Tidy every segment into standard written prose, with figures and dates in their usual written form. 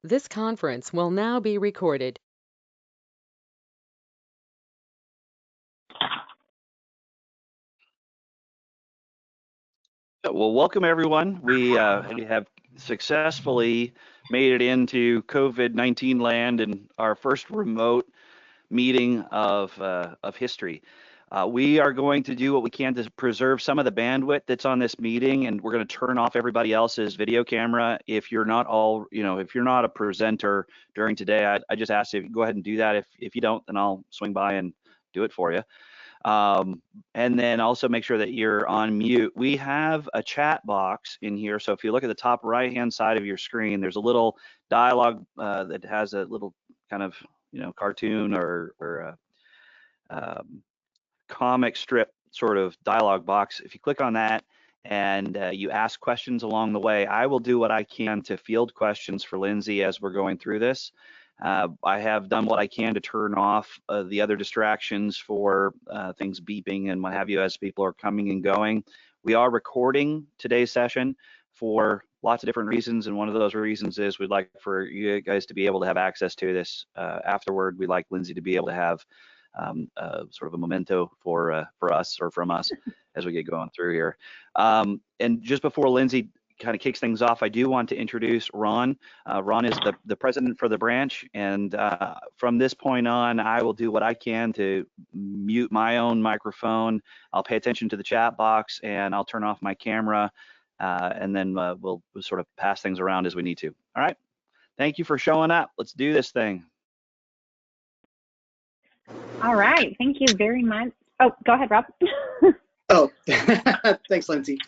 This conference will now be recorded. Well, welcome everyone. We have successfully made it into COVID-19 land and our first remote meeting of history. We are going to do what we can to preserve some of the bandwidth that's on this meeting, and we're going to turn off everybody else's video camera. If you're not if you're not a presenter during today, I just ask if you go ahead and do that. If you don't, then I'll swing by and do it for you. And then also make sure that you're on mute. We have a chat box in here. So if you look at the top right-hand side of your screen, there's a little dialogue that has a little kind of, cartoon or comic strip sort of dialogue box. If you click on that and you ask questions along the way, I will do what I can to field questions for Lindsey as we're going through this. I have done what I can to turn off the other distractions for things beeping and what have you as people are coming and going. We are recording today's session for lots of different reasons, and one of those reasons is we'd like for you guys to be able to have access to this afterward. We'd like Lindsey to be able to have sort of a memento for us or from us as we get going through here. And just before Lindsey kind of kicks things off, I do want to introduce Ron. Ron is the president for the branch, and from this point on, I will do what I can to mute my own microphone. I'll pay attention to the chat box, and I'll turn off my camera, and then we'll sort of pass things around as we need to. All right. Thank you for showing up. Let's do this thing. All right. Thank you very much. Oh, go ahead, Rob. Oh, thanks, Lindsey.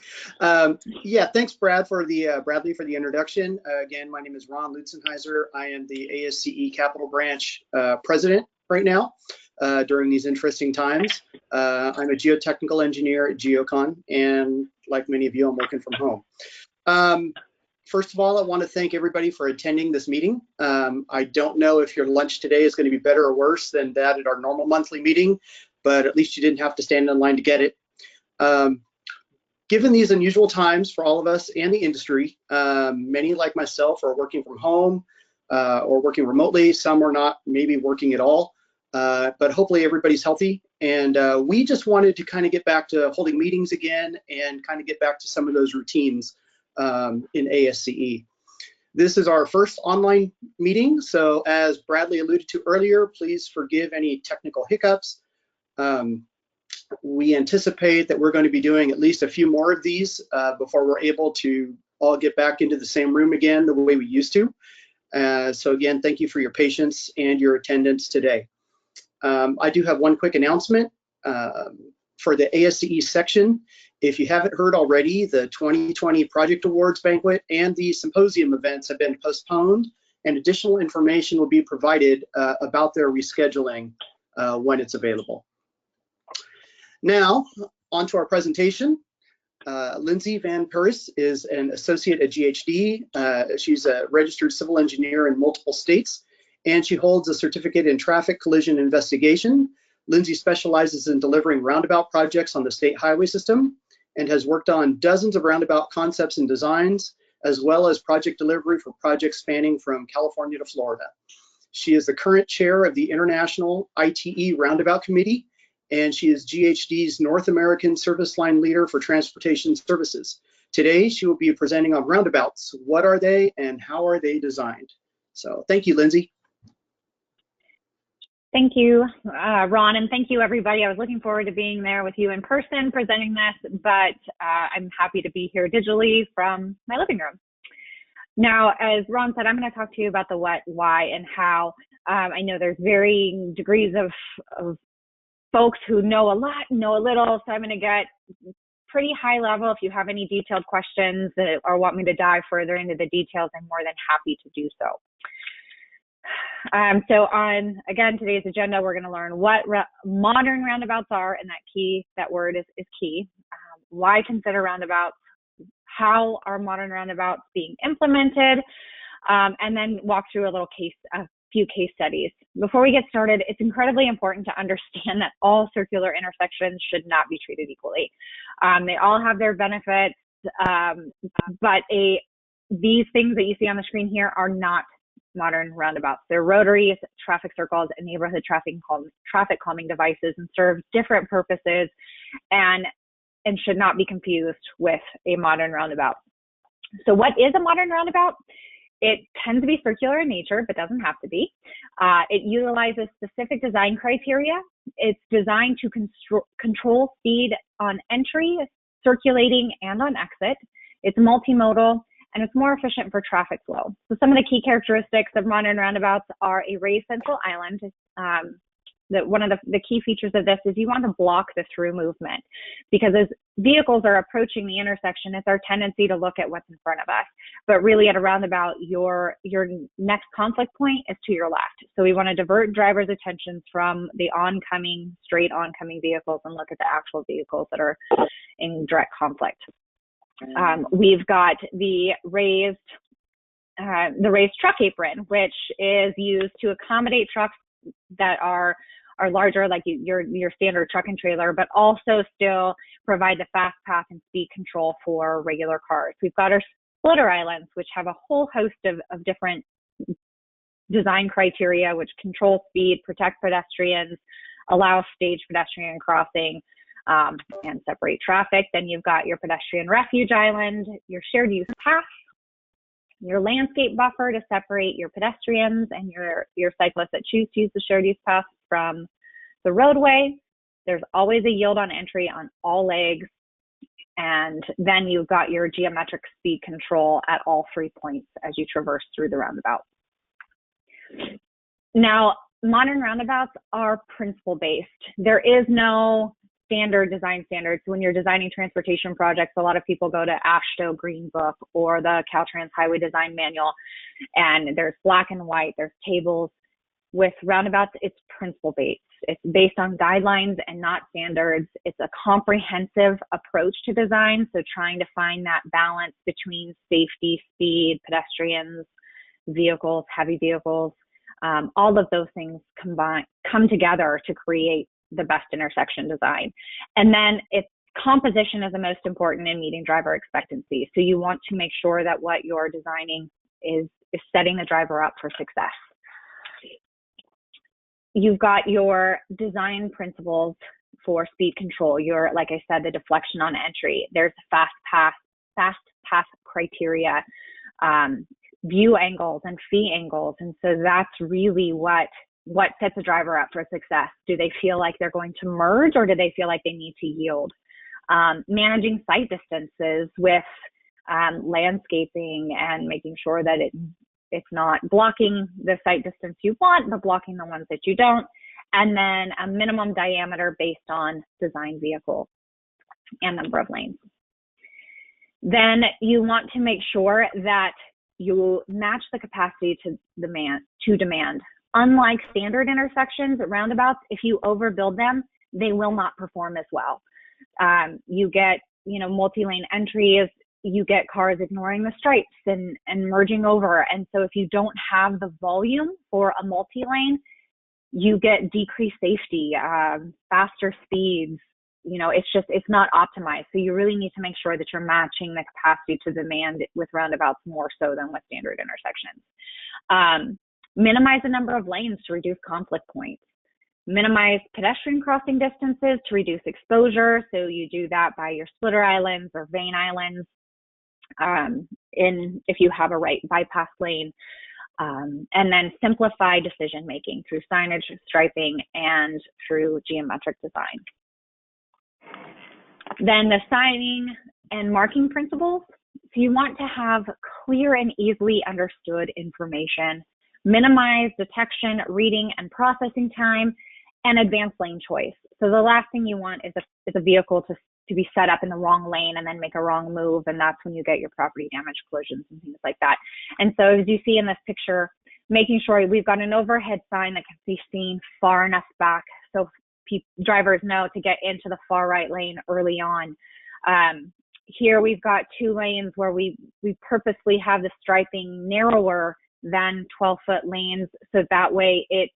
Yeah, thanks, Bradley, for the introduction. Again, my name is Ron Lutzenheiser. I am the ASCE Capital Branch president right now during these interesting times. I'm a geotechnical engineer at Geocon, and like many of you, I'm working from home. First of all, I want to thank everybody for attending this meeting. I don't know if your lunch today is going to be better or worse than that at our normal monthly meeting, but at least you didn't have to stand in line to get it. Given these unusual times for all of us and the industry, many like myself are working from home or working remotely. Some are not maybe working at all, but hopefully everybody's healthy. And we just wanted to kind of get back to holding meetings again and kind of get back to some of those routines in ASCE. This is our first online meeting, so as Bradley alluded to earlier, please forgive any technical hiccups. We anticipate that we're going to be doing at least a few more of these before we're able to all get back into the same room again the way we used to. So again, thank you for your patience and your attendance today. I do have one quick announcement for the ASCE section. If you haven't heard already, the 2020 Project Awards Banquet and the symposium events have been postponed, and additional information will be provided about their rescheduling when it's available. Now, on to our presentation. Lindsey Van Parys is an associate at GHD. She's a registered civil engineer in multiple states, and she holds a certificate in traffic collision investigation. Lindsey specializes in delivering roundabout projects on the state highway system and has worked on dozens of roundabout concepts and designs, as well as project delivery for projects spanning from California to Florida. She is the current chair of the International ITE Roundabout Committee, and she is GHD's North American Service Line Leader for Transportation Services. Today, she will be presenting on roundabouts. What are they and how are they designed? So thank you, Lindsey. Thank you, Ron, and thank you, everybody. I was looking forward to being there with you in person presenting this, but I'm happy to be here digitally from my living room. Now, as Ron said, I'm going to talk to you about the what, why, and how. I know there's varying degrees of folks who know a lot, know a little, so I'm going to get pretty high level. If you have any detailed questions or want me to dive further into the details, I'm more than happy to do so. So on, again, today's agenda, we're going to learn what modern roundabouts are, and that word is key. Why consider roundabouts? How are modern roundabouts being implemented? And then walk through a few case studies. Before we get started, it's incredibly important to understand that all circular intersections should not be treated equally. They all have their benefits, but these things that you see on the screen here are not modern roundabouts. They're rotaries, traffic circles, and neighborhood traffic calming devices, and serve different purposes and should not be confused with a modern roundabout. So what is a modern roundabout? It tends to be circular in nature, but doesn't have to be. It utilizes specific design criteria. It's designed to control speed on entry, circulating, and on exit. It's multimodal, and it's more efficient for traffic flow. So some of the key characteristics of modern roundabouts are a raised central island. One of the key features of this is you want to block the through movement, because as vehicles are approaching the intersection, it's our tendency to look at what's in front of us. But really at a roundabout, your next conflict point is to your left. So we want to divert drivers' attentions from the straight oncoming vehicles and look at the actual vehicles that are in direct conflict. We've got the raised truck apron, which is used to accommodate trucks that are larger, like your standard truck and trailer, but also still provide the fast path and speed control for regular cars. We've got our splitter islands, which have a whole host of different design criteria, which control speed, protect pedestrians, allow staged pedestrian crossing, and separate traffic. Then you've got your pedestrian refuge island, your shared use path, your landscape buffer to separate your pedestrians and your cyclists that choose to use the shared use path from the roadway. There's always a yield on entry on all legs. And then you've got your geometric speed control at all 3 points as you traverse through the roundabout. Now, modern roundabouts are principle-based. There is no standard design standards. When you're designing transportation projects, a lot of people go to AASHTO Green Book or the Caltrans Highway Design Manual, and there's black and white, there's tables. With roundabouts, it's principle-based. It's based on guidelines and not standards. It's a comprehensive approach to design, so trying to find that balance between safety, speed, pedestrians, vehicles, heavy vehicles, all of those things come together to create the best intersection design. And then composition is the most important in meeting driver expectancy. So you want to make sure that what you're designing is setting the driver up for success. You've got your design principles for speed control. Like I said, the deflection on entry. There's fast path criteria, view angles and fee angles. And so that's really what sets a driver up for success. Do they feel like they're going to merge, or do they feel like they need to yield? Managing sight distances with landscaping and making sure that it's not blocking the sight distance you want, but blocking the ones that you don't. And then a minimum diameter based on design vehicle and number of lanes. Then you want to make sure that you match the capacity to demand. Unlike standard intersections at roundabouts, if you overbuild them, they will not perform as well. You get, multi-lane entries, you get cars ignoring the stripes and merging over. And so if you don't have the volume for a multi-lane, you get decreased safety, faster speeds. It's not optimized. So you really need to make sure that you're matching the capacity to demand with roundabouts more so than with standard intersections. Minimize the number of lanes to reduce conflict points. Minimize pedestrian crossing distances to reduce exposure. So you do that by your splitter islands or vane islands. If you have a right bypass lane, and then simplify decision making through signage, striping, and through geometric design. Then the signing and marking principles. So you want to have clear and easily understood information, minimize detection, reading, and processing time, and advance lane choice. So the last thing you want is a vehicle to be set up in the wrong lane and then make a wrong move, and that's when you get your property damage collisions and things like that. And so as you see in this picture, making sure we've got an overhead sign that can be seen far enough back so drivers know to get into the far right lane early on. Here we've got 2 lanes where we purposely have the striping narrower than 12-foot lanes, so that way it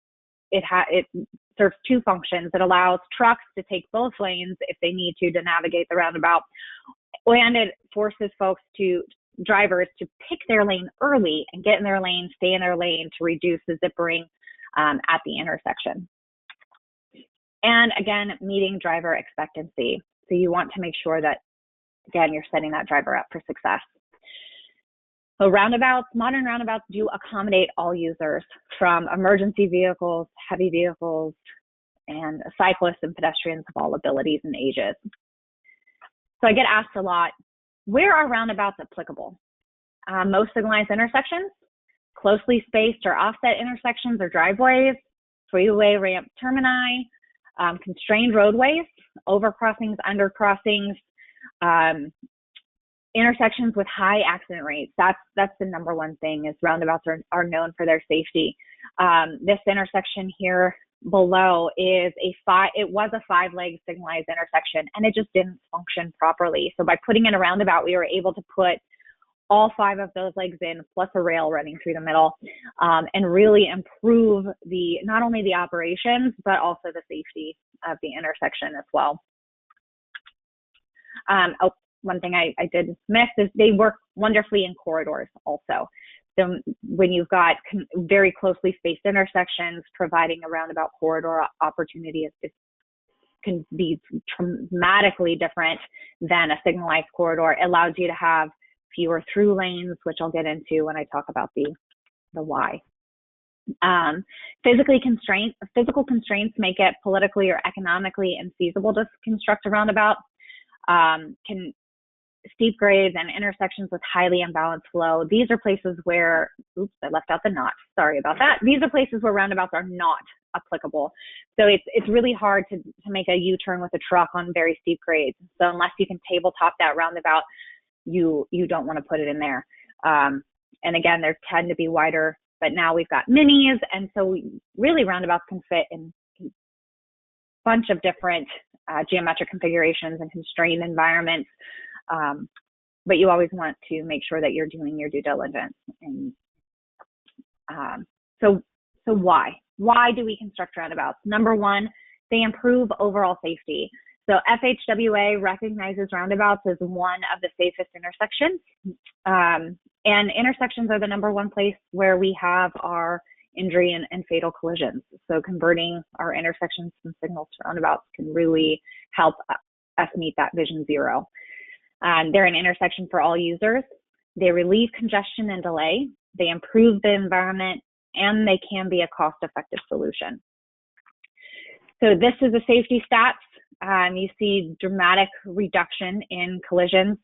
serves 2 functions. It allows trucks to take both lanes if they need to navigate the roundabout, and it forces folks to drivers to pick their lane early and get in their lane, stay in their lane to reduce the zippering at the intersection. And again, meeting driver expectancy. So you want to make sure that, again, you're setting that driver up for success. So roundabouts, modern roundabouts do accommodate all users, from emergency vehicles, heavy vehicles, and cyclists and pedestrians of all abilities and ages. So I get asked a lot, where are roundabouts applicable? Most signalized intersections, closely spaced or offset intersections or driveways, freeway ramp termini, constrained roadways, overcrossings, undercrossings, intersections with high accident rates. That's the number one thing, is roundabouts are known for their safety. This intersection here below is it was a 5-leg signalized intersection, and it just didn't function properly. So by putting in a roundabout, we were able to put all 5 of those legs in, plus a rail running through the middle, and really improve not only the operations, but also the safety of the intersection as well. One thing I did miss is they work wonderfully in corridors also. So when you've got very closely spaced intersections, providing a roundabout corridor opportunity can be dramatically different than a signalized corridor. It allows you to have fewer through lanes, which I'll get into when I talk about the why. Physical constraints make it politically or economically infeasible to construct a roundabout. Steep grades and intersections with highly imbalanced flow. These are places where, oops, I left out the not. Sorry about that. These are places where roundabouts are not applicable. So it's really hard to make a U-turn with a truck on very steep grades. So unless you can tabletop that roundabout, you don't want to put it in there. And again, there tend to be wider, but now we've got minis, and so really roundabouts can fit in a bunch of different geometric configurations and constrained environments. But you always want to make sure that you're doing your due diligence. And so why? Why do we construct roundabouts? Number one, they improve overall safety. So FHWA recognizes roundabouts as one of the safest intersections. And intersections are the number one place where we have our injury and fatal collisions. So converting our intersections from signals to roundabouts can really help us meet that vision zero. They're an intersection for all users. They relieve congestion and delay. They improve the environment, and they can be a cost-effective solution. So this is the safety stats. You see dramatic reduction in collisions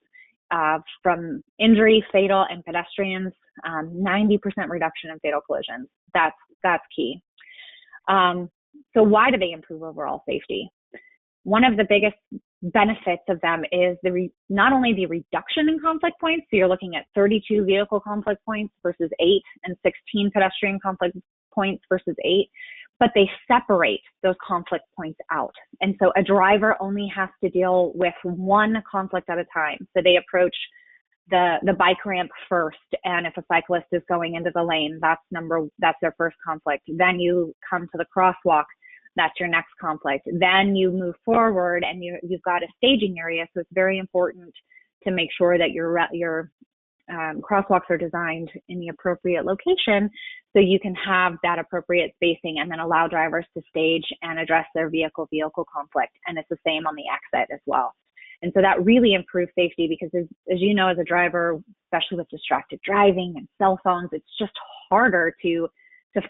from injury, fatal, and pedestrians. 90% reduction in fatal collisions. That's key. So why do they improve overall safety? One of the biggest benefits of them is not only the reduction in conflict points, so you're looking at 32 vehicle conflict points versus 8, and 16 pedestrian conflict points versus 8, but they separate those conflict points out. And so a driver only has to deal with one conflict at a time. So they approach the bike ramp first, and if a cyclist is going into the lane, that's their first conflict. Then you come to the crosswalk. That's your next conflict. Then you move forward, and you've got a staging area. So it's very important to make sure that your crosswalks are designed in the appropriate location, so you can have that appropriate spacing, and then allow drivers to stage and address their vehicle conflict. And it's the same on the exit as well. And so that really improves safety, because as you know, as a driver, especially with distracted driving and cell phones, it's just harder to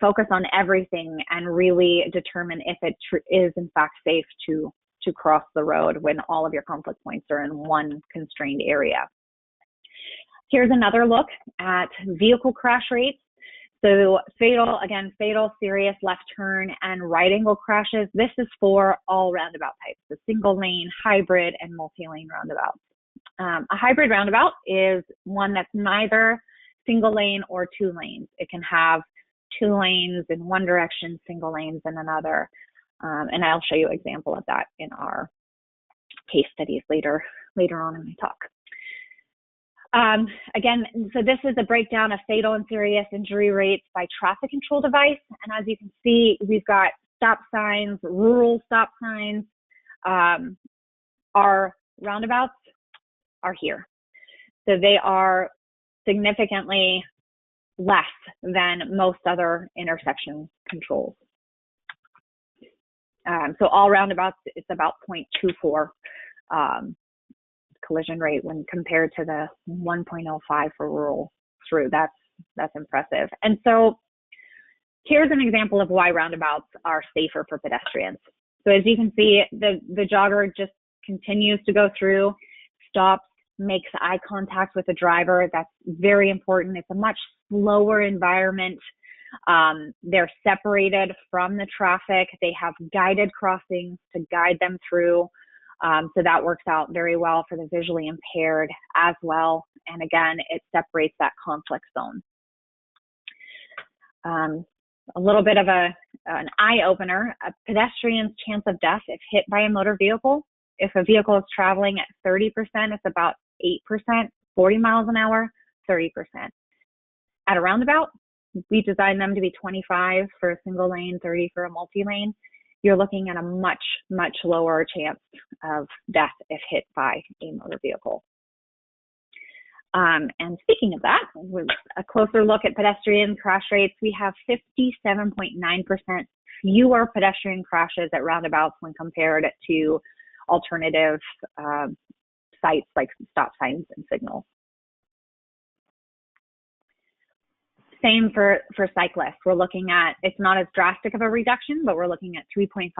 focus on everything and really determine if it is in fact safe to cross the road when all of your conflict points are in one constrained area. Here's another look at vehicle crash rates. So fatal, serious left turn, and right angle crashes. This is for all roundabout types, the single lane, hybrid, and multi-lane roundabouts. A hybrid roundabout is one that's neither single lane or 2 lanes. It can have 2 lanes in one direction, single lanes in another. And I'll show you an example of that in our case studies later on in my talk. Again, so this is a breakdown of fatal and serious injury rates by traffic control device. And as you can see, we've got stop signs, rural stop signs. Our roundabouts are here. So they are significantly less than most other intersection controls. So all roundabouts, it's about 0.24 collision rate when compared to the 1.05 for rural through. That's impressive. And so here's an example of why roundabouts are safer for pedestrians. So as you can see, the jogger just continues to go through, stops, makes eye contact with the driver. That's very important. It's a much slower environment. They're separated from the traffic. They have guided crossings to guide them through. So that works out very well for the visually impaired as well. And again, it separates that conflict zone. A little bit of an eye opener, a pedestrian's chance of death if hit by a motor vehicle. If a vehicle is traveling at 30%, it's about 8%, 40 miles an hour, 30%. At a roundabout, we designed them to be 25 for a single lane, 30 for a multi-lane. You're looking at a much, much lower chance of death if hit by a motor vehicle. And speaking of that, with a closer look at pedestrian crash rates, we have 57.9% fewer pedestrian crashes at roundabouts when compared to alternative sites like stop signs and signals. Same for cyclists. We're looking at, it's not as drastic of a reduction, but we're looking at 3.5%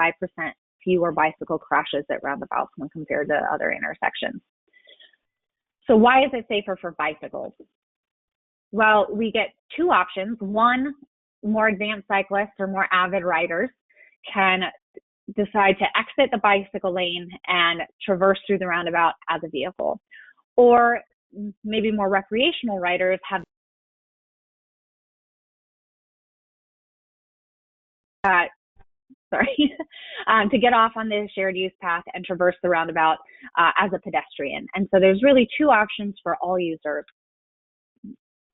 fewer bicycle crashes at roundabouts when compared to other intersections. So why is it safer for bicycles? Well, we get two options. One, more advanced cyclists or more avid riders can decide to exit the bicycle lane and traverse through the roundabout as a vehicle. Or maybe more recreational riders have to get off on the shared use path and traverse the roundabout as a pedestrian. And so there's really two options for all users.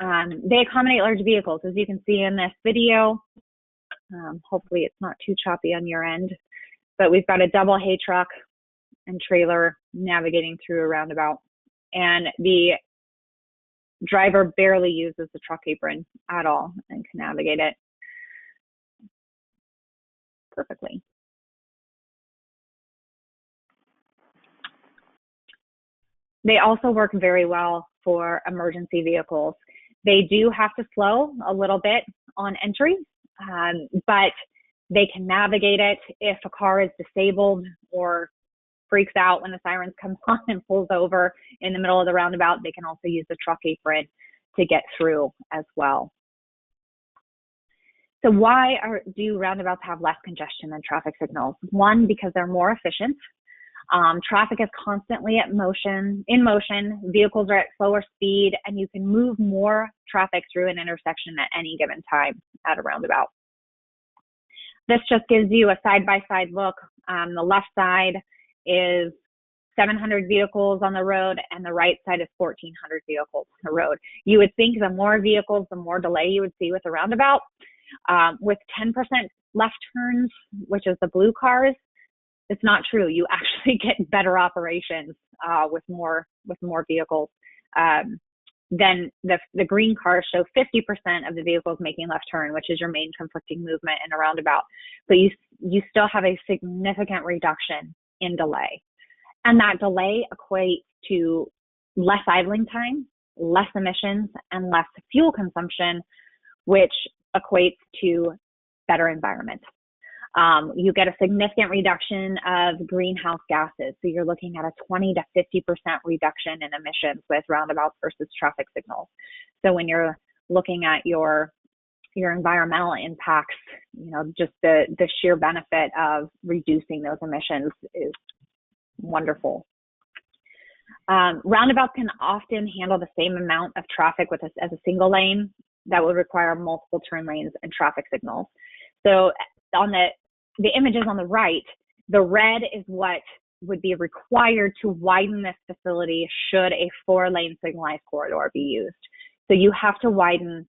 They accommodate large vehicles, as you can see in this video. Hopefully it's not too choppy on your end, but we've got a double hay truck and trailer navigating through a roundabout. And the driver barely uses the truck apron at all and can navigate it perfectly. They also work very well for emergency vehicles. They do have to slow a little bit on entry, but they can navigate it. If a car is disabled or freaks out when the sirens come on and pulls over in the middle of the roundabout, they can also use the truck apron to get through as well. So why do roundabouts have less congestion than traffic signals? One, because they're more efficient. Traffic is constantly in motion, vehicles are at slower speed, and you can move more traffic through an intersection at any given time at a roundabout. This just gives you a side-by-side look. The left side is 700 vehicles on the road, and the right side is 1,400 vehicles on the road. You would think the more vehicles, the more delay you would see with a roundabout. With 10% left turns, which is the blue cars, it's not true. You actually get better operations with more vehicles. Then the green cars show 50% of the vehicles making left turn, which is your main conflicting movement in a roundabout. But you still have a significant reduction in delay. And that delay equates to less idling time, less emissions, and less fuel consumption, which equates to better environment. You get a significant reduction of greenhouse gases. So you're looking at a 20 to 50% reduction in emissions with roundabouts versus traffic signals. So when you're looking at your environmental impacts, just the sheer benefit of reducing those emissions is wonderful. Roundabouts can often handle the same amount of traffic as a single lane that would require multiple turn lanes and traffic signals. So on the images on the right, the red is what would be required to widen this facility should a 4-lane signalized corridor be used. So you have to widen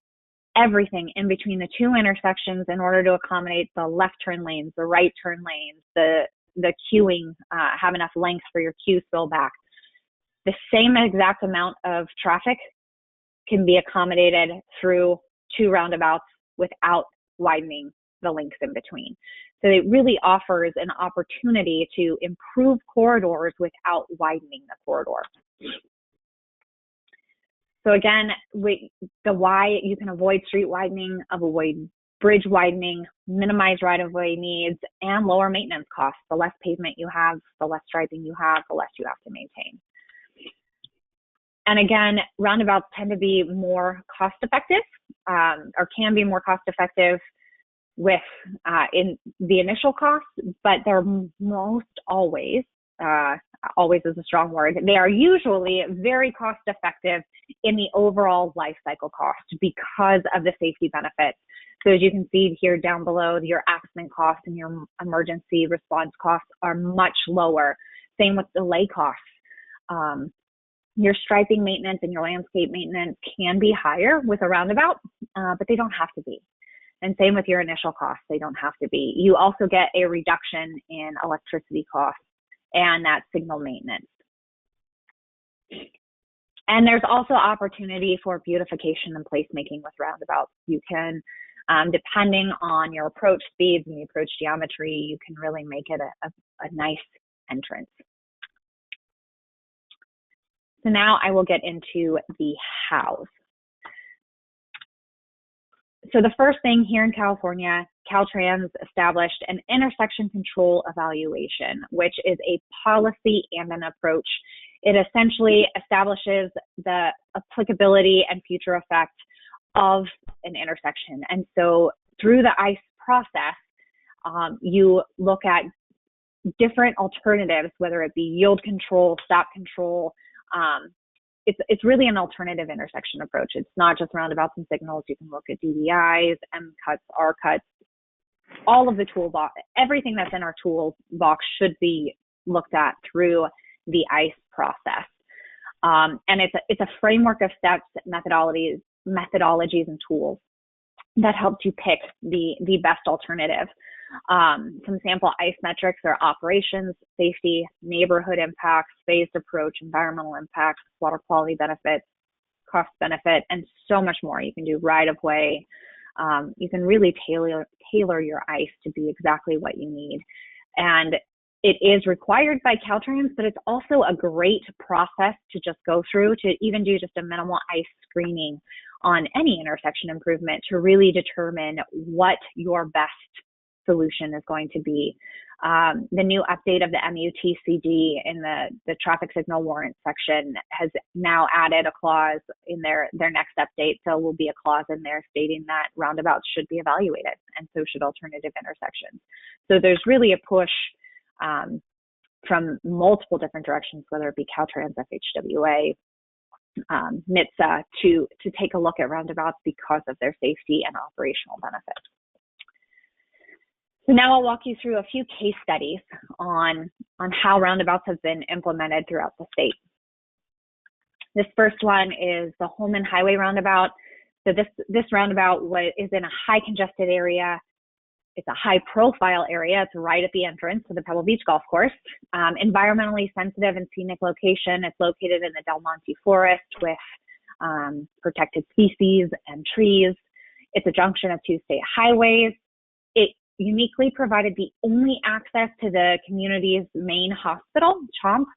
everything in between the two intersections in order to accommodate the left turn lanes, the right turn lanes, the queuing, have enough length for your queue spill back. The same exact amount of traffic can be accommodated through 2 roundabouts without widening the links in between. So it really offers an opportunity to improve corridors without widening the corridor. So again, the why, you can avoid street widening, avoid bridge widening, minimize right-of-way needs, and lower maintenance costs. The less pavement you have, the less striping you have, the less you have to maintain. And again, roundabouts tend to be more cost-effective, or can be more cost-effective with in the initial cost, but they're most always, always is a strong word, they are usually very cost-effective in the overall life cycle cost because of the safety benefits. So as you can see here down below, your accident costs and your emergency response costs are much lower. Same with delay costs. Your striping maintenance and your landscape maintenance can be higher with a roundabout, but they don't have to be. And same with your initial costs, they don't have to be. You also get a reduction in electricity costs and that signal maintenance. And there's also opportunity for beautification and placemaking with roundabouts. You can, depending on your approach speeds and the approach geometry, you can really make it a nice entrance. So now I will get into the hows. So the first thing here in California, Caltrans established an intersection control evaluation, which is a policy and an approach. It essentially establishes the applicability and future effect of an intersection. And so through the ASCE process, you look at different alternatives, whether it be yield control, stop control. It's really an alternative intersection approach. It's not just roundabouts and signals. You can look at DDIs, M cuts, R cuts, all of the toolbox, everything that's in our toolbox should be looked at through the ASCE process. And it's a framework of steps, methodologies, and tools that helps you pick the best alternative. Some sample ASCE metrics are operations, safety, neighborhood impacts, phased approach, environmental impacts, water quality benefits, cost benefit, and so much more. You can do right-of-way. You can really tailor your ASCE to be exactly what you need. And it is required by Caltrans, but it's also a great process to just go through, to even do just a minimal ASCE screening on any intersection improvement to really determine what your best solution is going to be. The new update of the MUTCD in the traffic signal warrant section has now added a clause in their next update. So will be a clause in there stating that roundabouts should be evaluated, and so should alternative intersections. So there's really a push from multiple different directions, whether it be Caltrans, FHWA, NHTSA, to take a look at roundabouts because of their safety and operational benefits. So now I'll walk you through a few case studies on how roundabouts have been implemented throughout the state. This first one is the Holman Highway Roundabout. So this roundabout is in a high congested area. It's a high profile area. It's right at the entrance to the Pebble Beach Golf Course. Environmentally sensitive and scenic location. It's located in the Del Monte Forest with protected species and trees. It's a junction of 2 state highways. It uniquely provided the only access to the community's main hospital, CHOMP,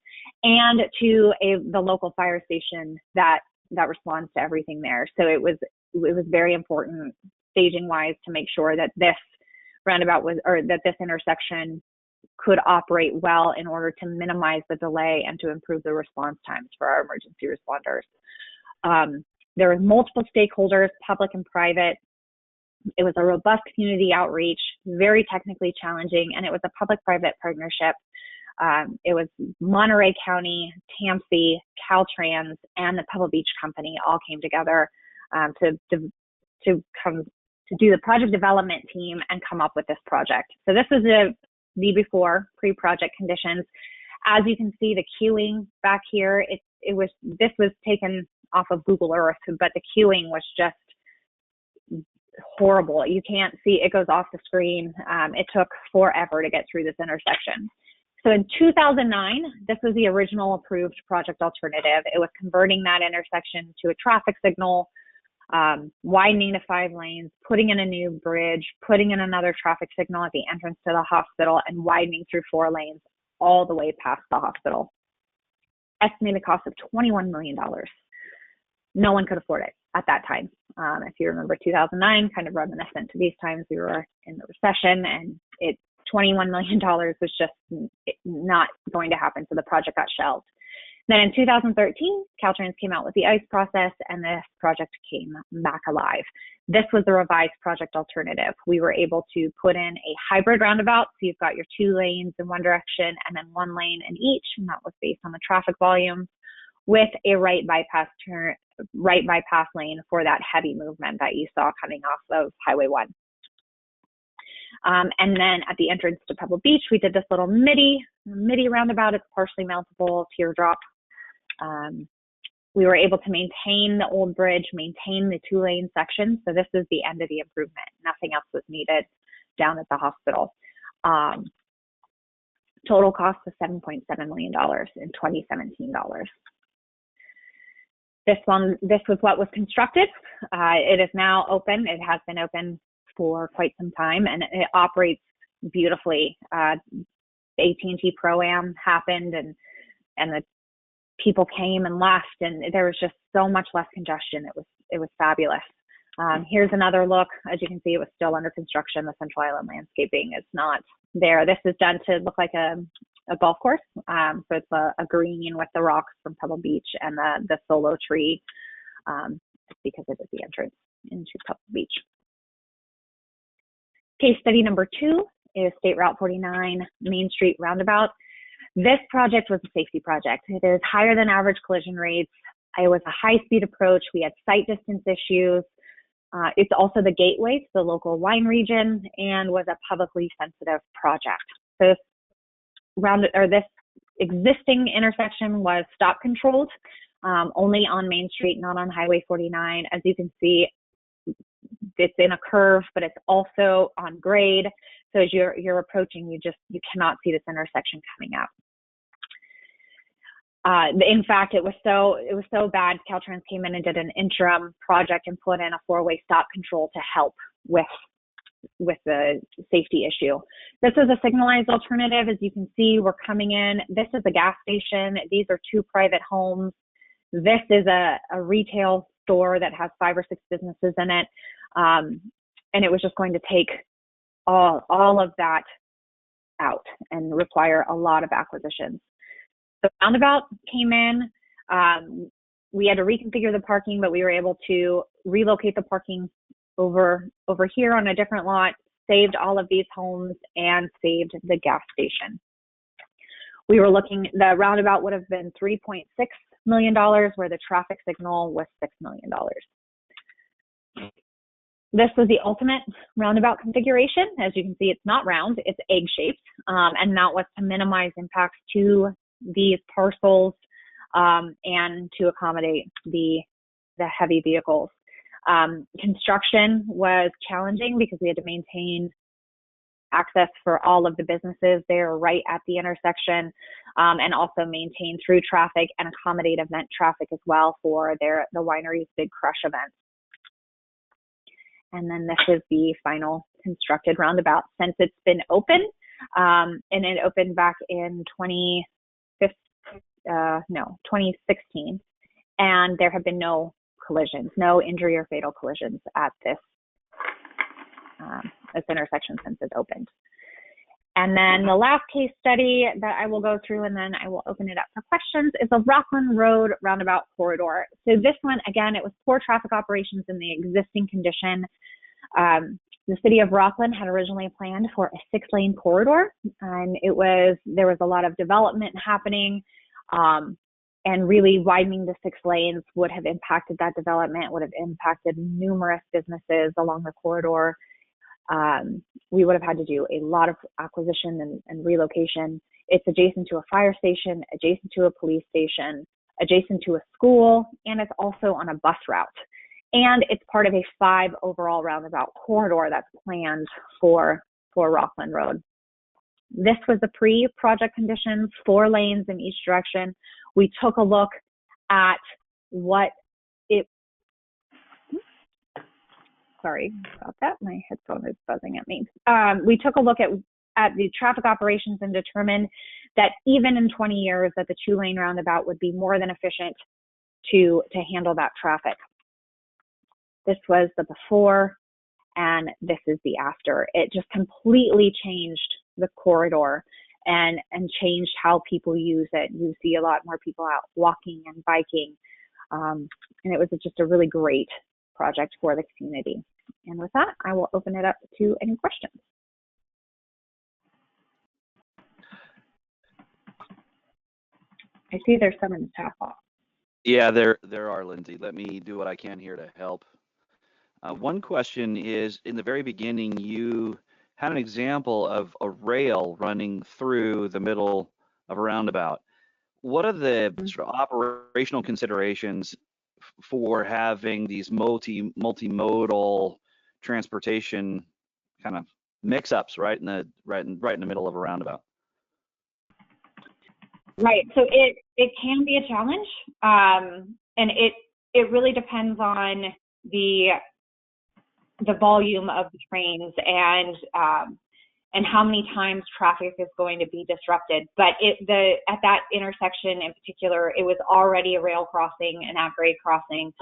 and to the local fire station that responds to everything there. So it was very important staging wise to make sure that this roundabout that this intersection could operate well in order to minimize the delay and to improve the response times for our emergency responders. There were multiple stakeholders, public and private. It was a robust community outreach, very technically challenging, and it was a public-private partnership. It was Monterey County, TAMC, Caltrans, and the Pebble Beach Company all came together to do the project development team and come up with this project. So this is the before pre-project conditions. As you can see, the queuing back here, this was taken off of Google Earth, but the queuing was just horrible. You can't see, it goes off the screen. It took forever to get through this intersection. So in 2009, this was the original approved project alternative. It was converting that intersection to a traffic signal, widening to 5 lanes, putting in a new bridge, putting in another traffic signal at the entrance to the hospital, and widening through 4 lanes all the way past the hospital. Estimated cost of $21 million. No one could afford it at that time. If you remember 2009, kind of reminiscent to these times, we were in the recession, and $21 million was just not going to happen, so the project got shelved. Then in 2013, Caltrans came out with the ASCE process, and this project came back alive. This was the revised project alternative. We were able to put in a hybrid roundabout, so you've got your 2 lanes in one direction and then 1 lane in each, and that was based on the traffic volume, with a right bypass lane for that heavy movement that you saw coming off of Highway 1. And then at the entrance to Pebble Beach, we did this little MIDI roundabout. It's partially mountable teardrop. We were able to maintain the old bridge, maintain the 2-lane section. So this is the end of the improvement. Nothing else was needed down at the hospital. Total cost was $7.7 million in 2017 dollars. This was what was constructed. It is now open. It has been open for quite some time, and it operates beautifully. The AT&T Pro-Am happened, and the people came and left, and there was just so much less congestion. It was fabulous. Here's another look. As you can see, it was still under construction. The Central Island landscaping is not there. This is done to look like a golf course. So it's a green with the rocks from Pebble Beach and the solo tree, because it is the entrance into Pebble Beach. Case study number 2 is State Route 49 Main Street Roundabout. This project was a safety project. It is higher than average collision rates. It was a high-speed approach. We had sight distance issues. It's also the gateway to the local wine region, and was a publicly sensitive project. So this existing intersection was stop controlled, only on Main Street, not on Highway 49. As you can see, it's in a curve, but it's also on grade. So as you're approaching, you cannot see this intersection coming up. In fact, it was so bad, Caltrans came in and did an interim project and put in a 4-way stop control to help with the safety issue. This is a signalized alternative. As you can see, we're coming in. This is a gas station. These are 2 private homes. This is a retail store that has 5 or 6 businesses in it. And it was just going to take all of that out and require a lot of acquisitions. The roundabout came in. We had to reconfigure the parking, but we were able to relocate the parking over here on a different lot, saved all of these homes, and saved the gas station. The roundabout would have been $3.6 million, where the traffic signal was $6 million. This was the ultimate roundabout configuration. As you can see, it's not round, it's egg-shaped, and that was to minimize impacts to these parcels and to accommodate the heavy vehicles. Construction was challenging because we had to maintain access for all of the businesses there right at the intersection, and also maintain through traffic and accommodate event traffic as well for the winery's Big Crush events. And then this is the final constructed roundabout since it's been open, and it opened back in 2016, and there have been no collisions, no injury or fatal collisions at this intersection since it opened. And then the last case study that I will go through, and then I will open it up for questions, is the Rockland Road Roundabout Corridor. So this one, again, it was poor traffic operations in the existing condition. The city of Rockland had originally planned for a 6-lane corridor, and there was a lot of development happening, and really widening the 6 lanes would have impacted that development, would have impacted numerous businesses along the corridor. We would have had to do a lot of acquisition and relocation. It's adjacent to a fire station, adjacent to a police station, adjacent to a school, and it's also on a bus route. And it's part of a 5 overall roundabout corridor that's planned for Rockland Road. This was the pre-project conditions, 4 lanes in each direction. We took a look at what it, sorry about that, my headphone is buzzing at me. We took a look at the traffic operations and determined that even in 20 years that the 2-lane roundabout would be more than efficient to handle that traffic. This was the before, and this is the after. It just completely changed the corridor and changed how people use it. You see a lot more people out walking and biking. And it was just a really great project for the community. And with that, I will open it up to any questions. I see there's some in the chat box. Yeah, there are, Lindsay. Let me do what I can here to help. One question is, in the very beginning, you had an example of a rail running through the middle of a roundabout. What are the sort of operational considerations for having these multimodal transportation kind of mix-ups right in the middle of a roundabout? Right. So it can be a challenge, and it really depends on the volume of the trains and how many times traffic is going to be disrupted. But at that intersection in particular, it was already a rail crossing, an at-grade crossing,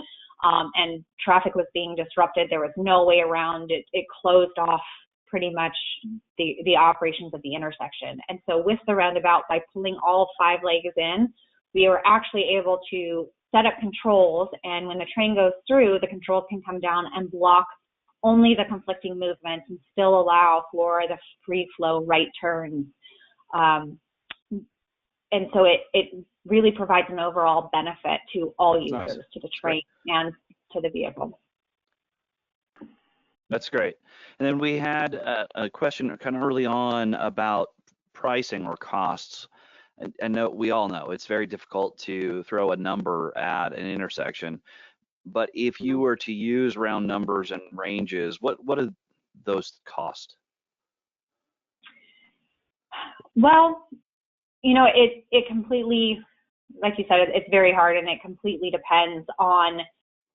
and traffic was being disrupted. There was no way around it. It closed off pretty much the operations of the intersection. And so with the roundabout, by pulling all 5 legs in, we were actually able to set up controls, and when the train goes through, the controls can come down and block only the conflicting movements and still allow for the free flow right turns. And so it really provides an overall benefit to all users, nice. To the train and to the vehicle. That's great. And then we had a question kind of early on about pricing or costs. I know we all know it's very difficult to throw a number at an intersection, but if you were to use round numbers and ranges, what do those cost? Well, it completely, like you said, it's very hard, and it completely depends on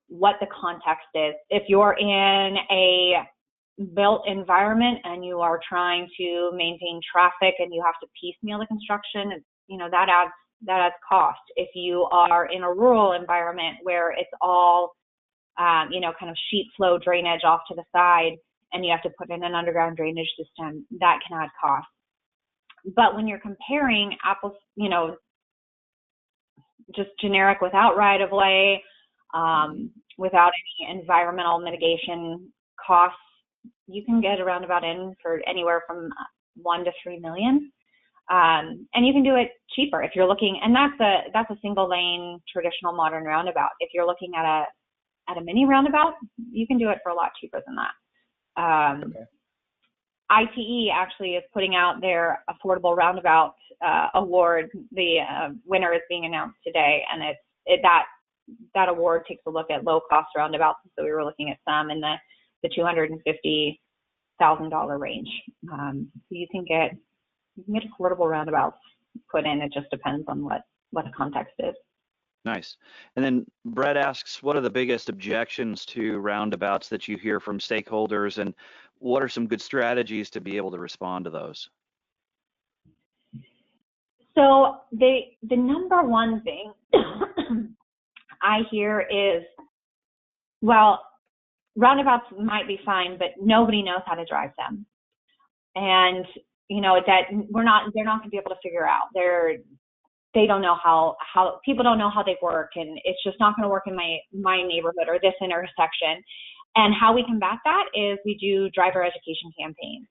what the context is. If you're in a built environment and you are trying to maintain traffic and you have to piecemeal the construction, that adds cost. If you are in a rural environment where it's all, kind of sheet flow drainage off to the side, and you have to put in an underground drainage system, that can add cost. But when you're comparing apples, just generic without right-of-way, without any environmental mitigation costs, you can get a roundabout in for anywhere from $1 to $3 million. And you can do it cheaper if you're looking, and that's a single lane traditional modern roundabout. If you're looking at a mini roundabout, you can do it for a lot cheaper than that. Okay. ITE actually is putting out their affordable roundabout award. The winner is being announced today, and that award takes a look at low cost roundabouts. So we were looking at some in the $250,000 range. So you can get affordable roundabouts put in. It just depends on what the context is. Nice. And then Brett asks, what are the biggest objections to roundabouts that you hear from stakeholders, and what are some good strategies to be able to respond to those? So the number one thing I hear is, well, roundabouts might be fine, but nobody knows how to drive them. And, that they're not going to be able to figure out. They don't know how people don't know how they work, and it's just not going to work in my neighborhood or this intersection. And how we combat that is we do driver education campaigns.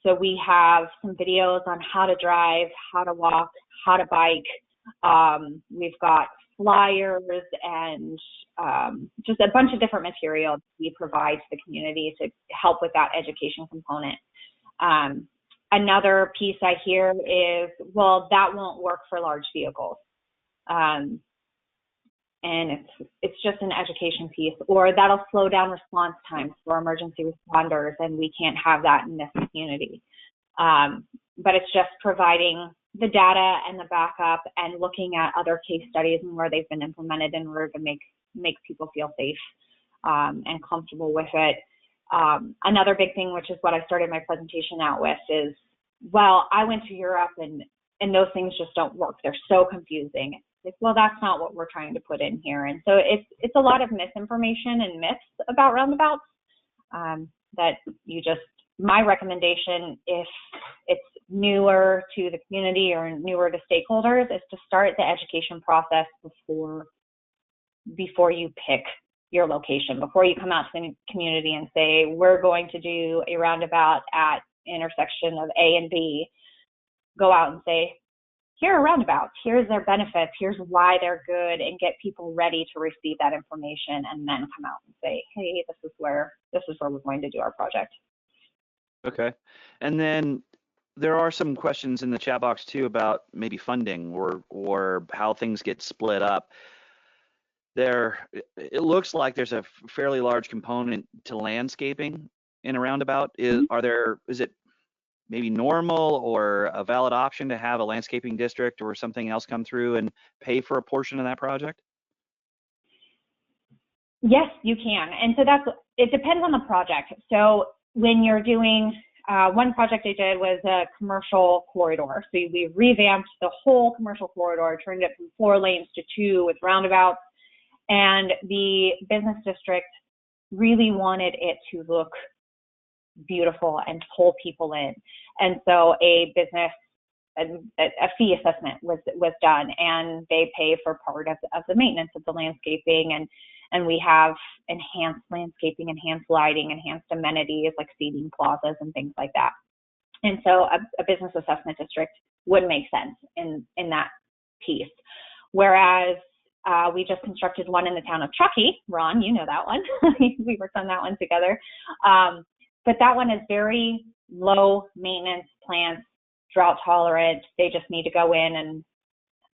So we have some videos on how to drive, how to walk, how to bike. We've got flyers and just a bunch of different materials we provide to the community to help with that education component. Another piece I hear is, well, that won't work for large vehicles. And it's just an education piece, or that'll slow down response times for emergency responders, and we can't have that in this community. But it's just providing the data and the backup and looking at other case studies and where they've been implemented in order to make people feel safe and comfortable with it. Another big thing, which is what I started my presentation out with, is, well, I went to Europe and those things just don't work. They're so confusing. It's like, well, that's not what we're trying to put in here. And so it's a lot of misinformation and myths about roundabouts that my recommendation, if it's newer to the community or newer to stakeholders, is to start the education process before you pick your location, before you come out to the community and say, we're going to do a roundabout at intersection of A and B. Go out and say, here are roundabouts, here's their benefits, here's why they're good, and get people ready to receive that information, and then come out and say, hey, this is where we're going to do our project. Okay. And then there are some questions in the chat box too about maybe funding or how things get split up. It looks like there's a fairly large component to landscaping in a roundabout. Is it maybe normal or a valid option to have a landscaping district or something else come through and pay for a portion of that project? Yes, you can. And so it depends on the project. So when you're doing, one project I did was a commercial corridor. So we revamped the whole commercial corridor, turned it from 4 lanes to 2 with roundabouts. And the business district really wanted it to look beautiful and pull people in. And so a fee assessment was done, and they pay for part of the maintenance of the landscaping. And we have enhanced landscaping, enhanced lighting, enhanced amenities like seating plazas and things like that. And so a business assessment district would make sense in that piece. Whereas we just constructed one in the town of Truckee. Ron, you know that one. We worked on that one together. But that one is very low maintenance plants, drought tolerant. They just need to go in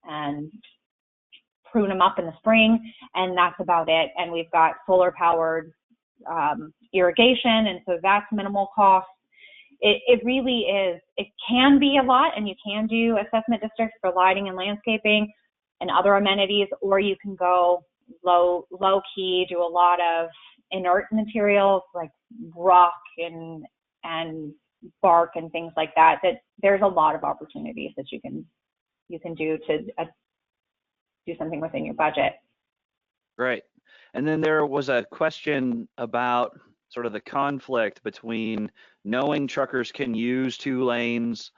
and prune them up in the spring, and that's about it. And we've got solar powered irrigation, and so that's minimal cost. It really is, it can be a lot, and you can do assessment districts for lighting and landscaping and other amenities, or you can go low key, do a lot of inert materials like rock and bark and things like that. That there's a lot of opportunities that you can do to do something within your budget. Right. And then there was a question about sort of the conflict between knowing truckers can use 2 lanes,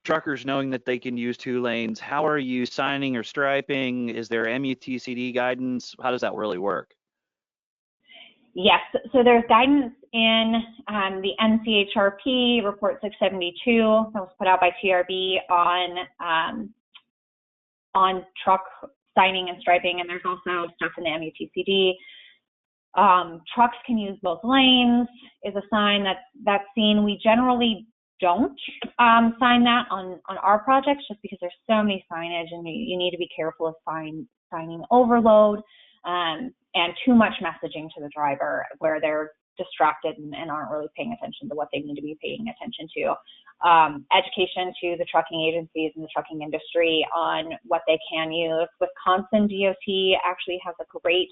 truckers knowing that they can use 2 lanes. How are you signing or striping? Is there MUTCD guidance? How does that really work? Yes, so there's guidance in the NCHRP Report 672 that was put out by TRB on truck signing and striping, and there's also stuff in the MUTCD. Trucks can use both lanes is a sign that's seen. We generally don't sign that on our projects just because there's so many signage, and you need to be careful of signing overload and too much messaging to the driver where they're distracted and aren't really paying attention to what they need to be paying attention to. Education to the trucking agencies and the trucking industry on what they can use. Wisconsin DOT actually has a great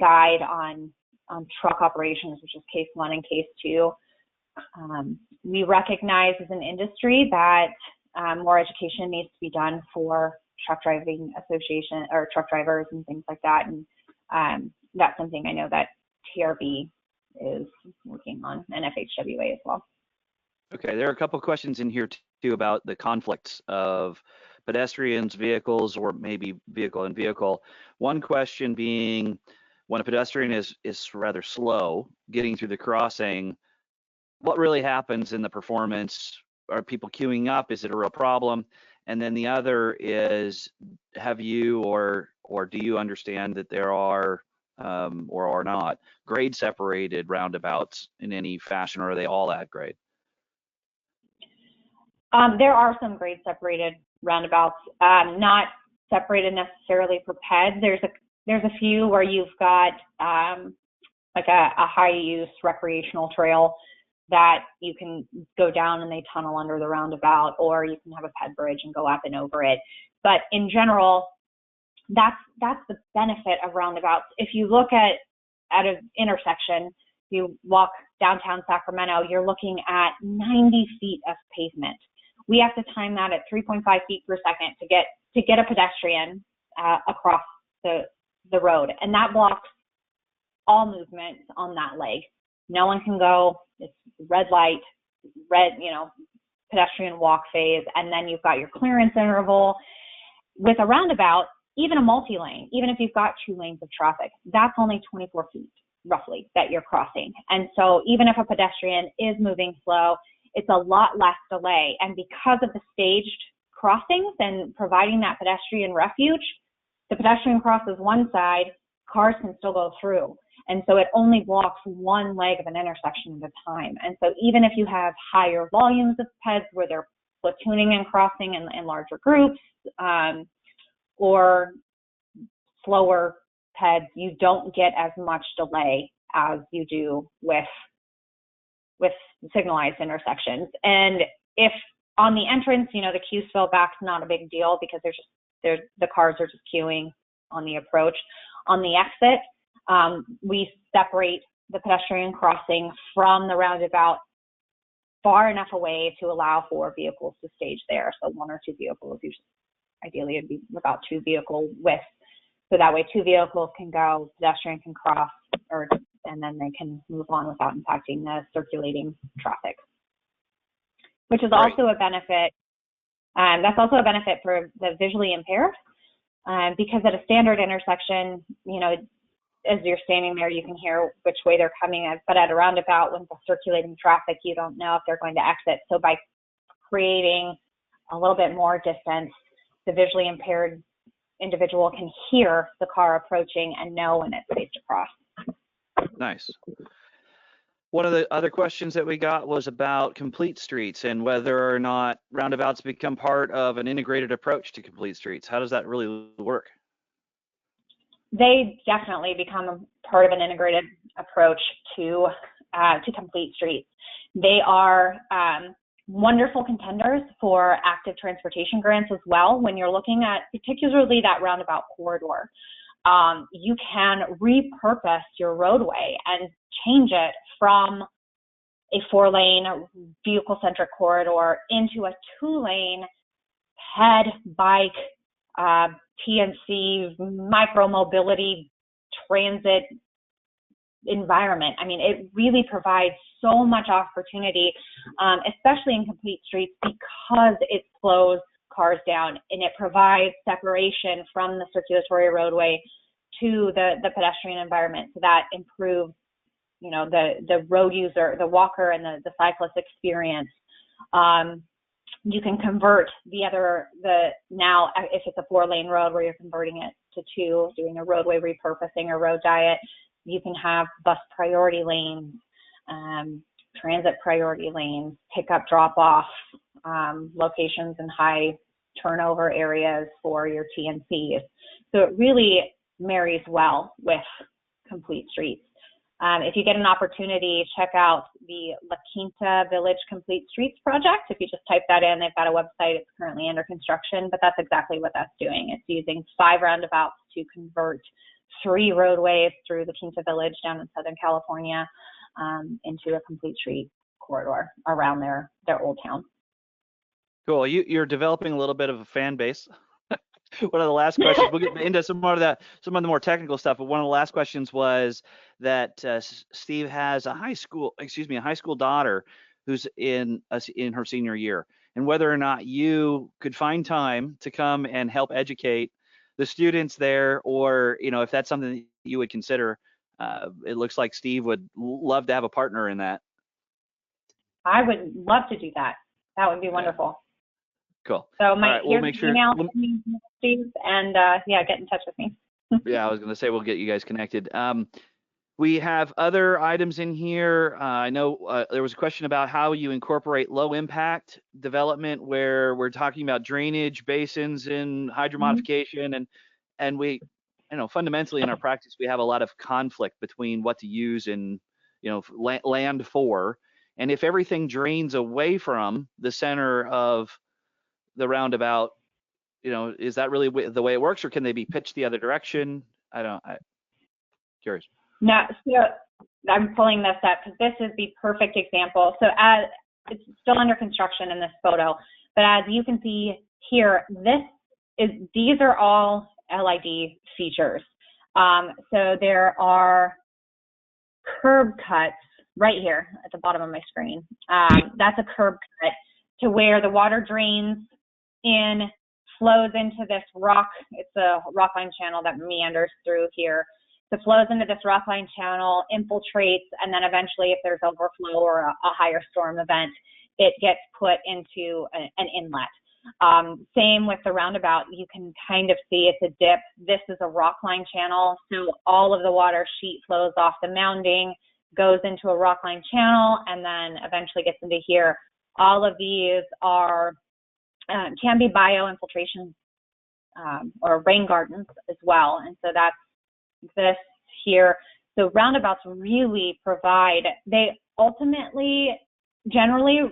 guide on truck operations, which is case 1 and case 2. We recognize as an industry that more education needs to be done for truck driving association or truck drivers and things like that. And that's something I know that TRB is working on, and FHWA as well. Okay, there are a couple of questions in here too about the conflicts of pedestrians, vehicles, or maybe vehicle and vehicle. One question being, when a pedestrian is rather slow getting through the crossing, what really happens in the performance? Are people queuing up? Is it a real problem? And then the other is, have you or do you understand that there are or are not grade separated roundabouts in any fashion, or are they all at grade? There are some grade separated roundabouts, not separated necessarily for PED. There's a few where you've got like a high use recreational trail that you can go down and they tunnel under the roundabout, or you can have a ped bridge and go up and over it. But in general, that's the benefit of roundabouts. If you look at an intersection, you walk downtown Sacramento, you're looking at 90 feet of pavement. We have to time that at 3.5 feet per second to get a pedestrian across the road, and that blocks all movement on that leg. No one can go. It's red light, pedestrian walk phase, and then you've got your clearance interval. With a roundabout, even a multi-lane, even if you've got 2 lanes of traffic, that's only 24 feet roughly that you're crossing. And so even if a pedestrian is moving slow, it's a lot less delay. And because of the staged crossings and providing that pedestrian refuge, the pedestrian crosses one side, cars can still go through. And so it only blocks one leg of an intersection at a time. And so even if you have higher volumes of peds where they're platooning and crossing in larger groups, or slower peds, you don't get as much delay as you do with signalized intersections. And if on the entrance, the queues fill back, not a big deal because the cars are just queuing on the approach. On the exit, we separate the pedestrian crossing from the roundabout far enough away to allow for vehicles to stage there. So 1 or 2 vehicles, usually, ideally it'd be about 2 vehicle width. So that way 2 vehicles can go, pedestrian can cross, and then they can move on without impacting the circulating traffic, which is also a benefit. That's also a benefit for the visually impaired, because at a standard intersection, as you're standing there, you can hear which way they're coming at, but at a roundabout with the circulating traffic, you don't know if they're going to exit. So by creating a little bit more distance, the visually impaired individual can hear the car approaching and know when it's safe to cross. Nice. One of the other questions that we got was about complete streets and whether or not roundabouts become part of an integrated approach to complete streets. How does that really work? They definitely become a part of an integrated approach to complete streets. They are wonderful contenders for active transportation grants as well. When you're looking at particularly that roundabout corridor, you can repurpose your roadway and change it from a 4-lane vehicle-centric corridor into a 2-lane ped, bike, TNC, micro-mobility, transit environment. I mean, it really provides so much opportunity, especially in complete streets, because it slows cars down and it provides separation from the circulatory roadway to the pedestrian environment. So that improves, the road user, the walker, and the cyclist experience. You can convert now if it's a 4-lane road where you're converting it to 2, doing a roadway repurposing or road diet, you can have bus priority lanes, transit priority lanes, pickup drop-off locations in high turnover areas for your TNCs. So it really marries well with complete streets. If you get an opportunity, check out the La Quinta Village Complete Streets Project. If you just type that in, they've got a website. It's currently under construction, but that's exactly what that's doing. It's using 5 roundabouts to convert 3 roadways through the Quinta Village down in Southern California into a complete street corridor around their old town. Cool. You're developing a little bit of a fan base. One of the last questions, we'll get into some of the more technical stuff, but one of the last questions was that Steve has a high school daughter who's in her senior year, and whether or not you could find time to come and help educate the students there, or if that's something that you would consider. It looks like Steve would love to have a partner in that. I would love to do that. That would be wonderful. Cool. So we'll make sure. Email Steve, and get in touch with me. Yeah, I was going to say we'll get you guys connected. We have other items in here. I know there was a question about how you incorporate low impact development, where we're talking about drainage basins and hydromodification, and we, fundamentally in our practice we have a lot of conflict between what to use and land for. And if everything drains away from the center of the roundabout, is that really the way it works, or can they be pitched the other direction? I'm curious. No, so I'm pulling this up because this is the perfect example. So as it's still under construction in this photo, but as you can see here, these are all LID features. So there are curb cuts right here at the bottom of my screen. That's a curb cut to where the water drains in, flows into this rock. It's a rockline channel that meanders through here. So it flows into this rockline channel, infiltrates, and then eventually if there's overflow or a higher storm event, it gets put into an inlet. Same with the roundabout. You can kind of see it's a dip. This is a rockline channel. So all of the water sheet flows off the mounding, goes into a rockline channel, and then eventually gets into here. All of these are can be bio-infiltration or rain gardens as well. And so that's this here. So roundabouts really provide, they ultimately generally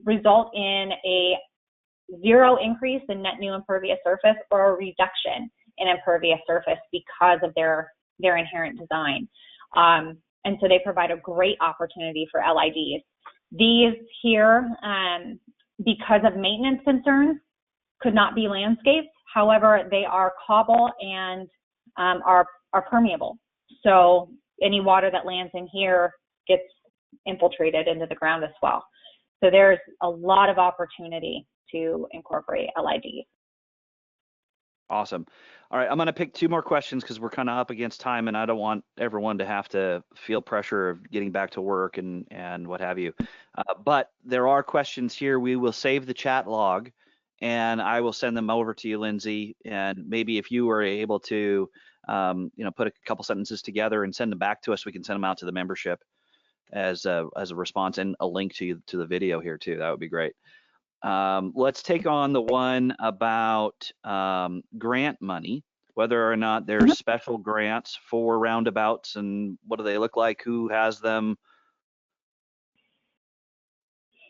result in a zero increase in net new impervious surface or a reduction in impervious surface because of their inherent design. And so they provide a great opportunity for LIDs. These here, because of maintenance concerns, could not be landscaped. However, they are cobble and are permeable. So any water that lands in here gets infiltrated into the ground as well. So there's a lot of opportunity to incorporate LIDs. Awesome. All right, I'm going to pick two more questions because we're kind of up against time, and I don't want everyone to have to feel pressure of getting back to work and what have you. But there are questions here. We will save the chat log, and I will send them over to you, Lindsey. And maybe if you were able to, put a couple sentences together and send them back to us, we can send them out to the membership as a response and a link to the video here too. That would be great. Let's take on the one about grant money, whether or not there's special grants for roundabouts and what do they look like, who has them?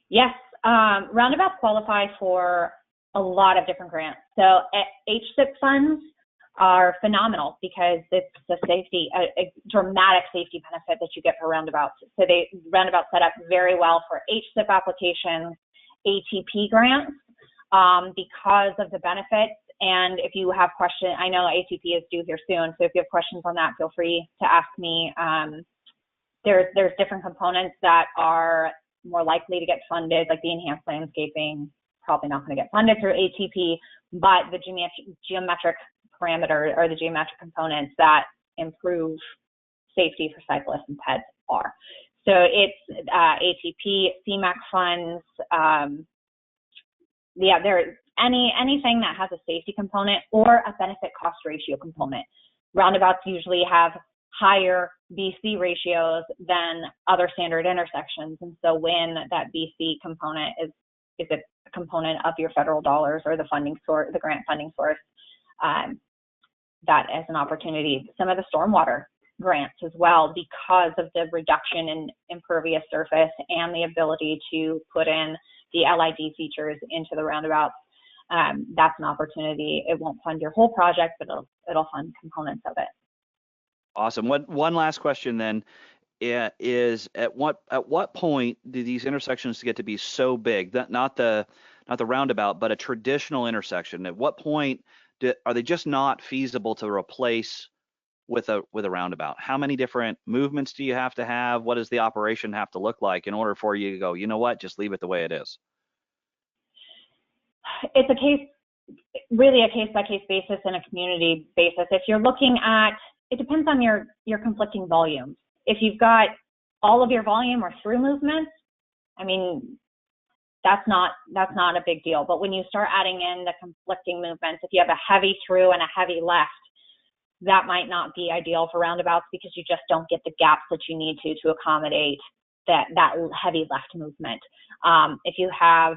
Yes, roundabouts qualify for a lot of different grants. So HSIP funds are phenomenal because it's a dramatic safety benefit that you get for roundabouts. So roundabouts set up very well for HSIP applications, ATP grants, because of the benefits. And if you have questions, I know ATP is due here soon, so if you have questions on that, feel free to ask me. There's different components that are more likely to get funded, like the enhanced landscaping, probably not going to get funded through ATP, but the geometric parameter or the geometric components that improve safety for cyclists and peds are. So it's ATP, CMAQ funds, there anything that has a safety component or a benefit cost ratio component. Roundabouts usually have higher BC ratios than other standard intersections, and so when that BC component is a component of your federal dollars or the funding source, the grant funding source, that is an opportunity. Some of the stormwater grants as well, because of the reduction in impervious surface and the ability to put in the LID features into the roundabouts. That's an opportunity. It won't fund your whole project, but it'll fund components of it. Awesome. One last question then is at what point do these intersections get to be so big that not the roundabout, but a traditional intersection? At what point are they just not feasible to replace with a roundabout? How many different movements do you have to have? What does the operation have to look like in order for you to go, you know what, just leave it the way it is? It's really a case-by-case basis and a community basis. If you're looking at, it depends on your conflicting volumes. If you've got all of your volume or through movements, I mean, that's not a big deal. But when you start adding in the conflicting movements, if you have a heavy through and a heavy left, that might not be ideal for roundabouts because you just don't get the gaps that you need to accommodate that heavy left movement. If you have,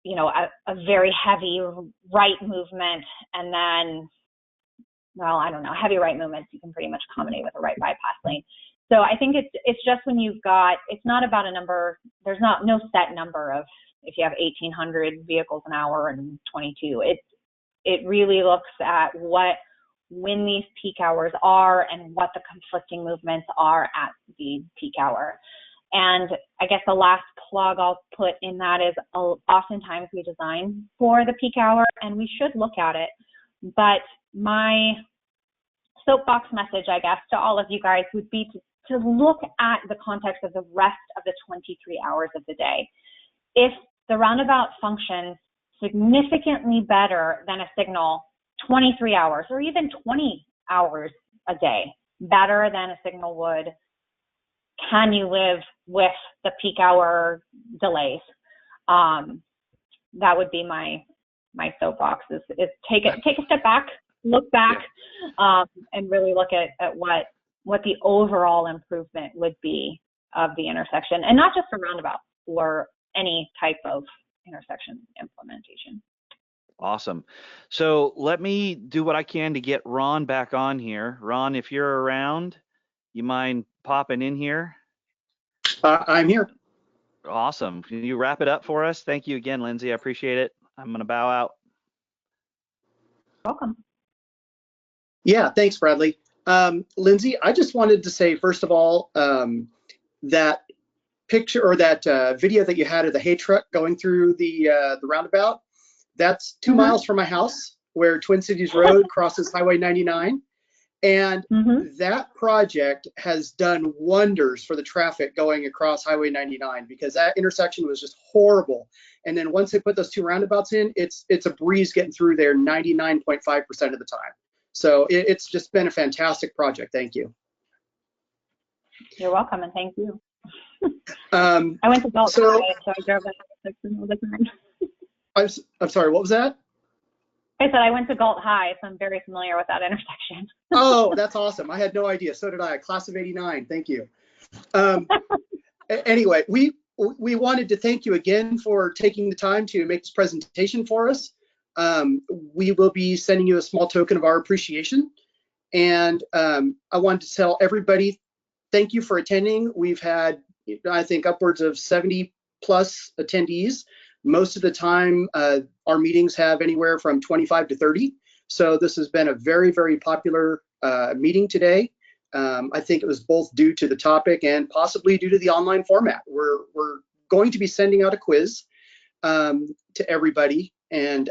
a very heavy right movement and then, well, I don't know, heavy right movements you can pretty much accommodate with a right bypass lane. So I think it's just when you've got, it's not about a number, there's no set number of if you have 1,800 vehicles an hour and 22. It really looks at when these peak hours are and what the conflicting movements are at the peak hour. And I guess the last plug I'll put in that is oftentimes we design for the peak hour and we should look at it. But my soapbox message, I guess, to all of you guys would be to look at the context of the rest of the 23 hours of the day. If the roundabout functions significantly better than a signal 23 hours or even 20 hours a day, better than a signal would, can you live with the peak hour delays? That would be my soapbox is take a step back, look back, and really look at what the overall improvement would be of the intersection, and not just for roundabout, for any type of intersection implementation. Awesome. So let me do what I can to get Ron back on here. Ron, if you're around, you mind popping in here? I'm here. Awesome. Can you wrap it up for us? Thank you again, Lindsey. I appreciate it. I'm going to bow out. Welcome. Yeah, thanks, Bradley. Lindsey, I just wanted to say, first of all, that picture or that video that you had of the hay truck going through the roundabout, that's 2 miles from my house where Twin Cities Road crosses Highway 99. And that project has done wonders for the traffic going across Highway 99 because that intersection was just horrible. And then once they put those 2 roundabouts in, it's a breeze getting through there 99.5% of the time. So it's just been a fantastic project. Thank you. You're welcome, and thank you. I went to Galt High, so I drove that intersection all the time. I'm sorry, what was that? I said I went to Galt High, so I'm very familiar with that intersection. Oh, that's awesome. I had no idea. So did I. Class of '89. Thank you. Anyway, we wanted to thank you again for taking the time to make this presentation for us. We will be sending you a small token of our appreciation. And I wanted to tell everybody, thank you for attending. We've had, I think, upwards of 70 plus attendees. Most of the time, our meetings have anywhere from 25 to 30. So this has been a very, very popular meeting today. I think it was both due to the topic and possibly due to the online format. We're going to be sending out a quiz to everybody, and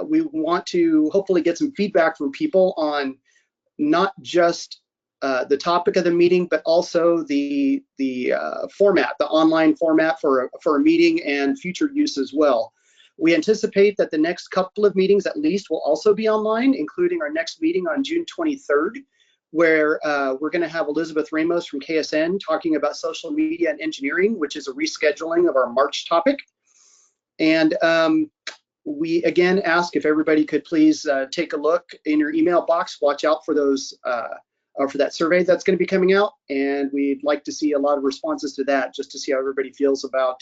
we want to hopefully get some feedback from people on not just the topic of the meeting, but also the format, the online format for a meeting and future use as well. We anticipate that the next couple of meetings at least will also be online, including our next meeting on June 23rd, where we're going to have Elizabeth Ramos from KSN talking about social media and engineering, which is a rescheduling of our March topic. And we again ask if everybody could please take a look in your email box, watch out for those for that survey that's going to be coming out, and we'd like to see a lot of responses to that just to see how everybody feels about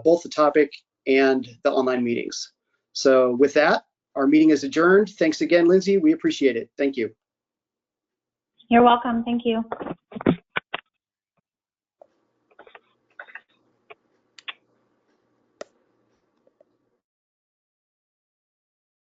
both the topic and the online meetings. So with that, our meeting is adjourned. Thanks again, Lindsey. We appreciate it. Thank you. You're welcome. Thank you.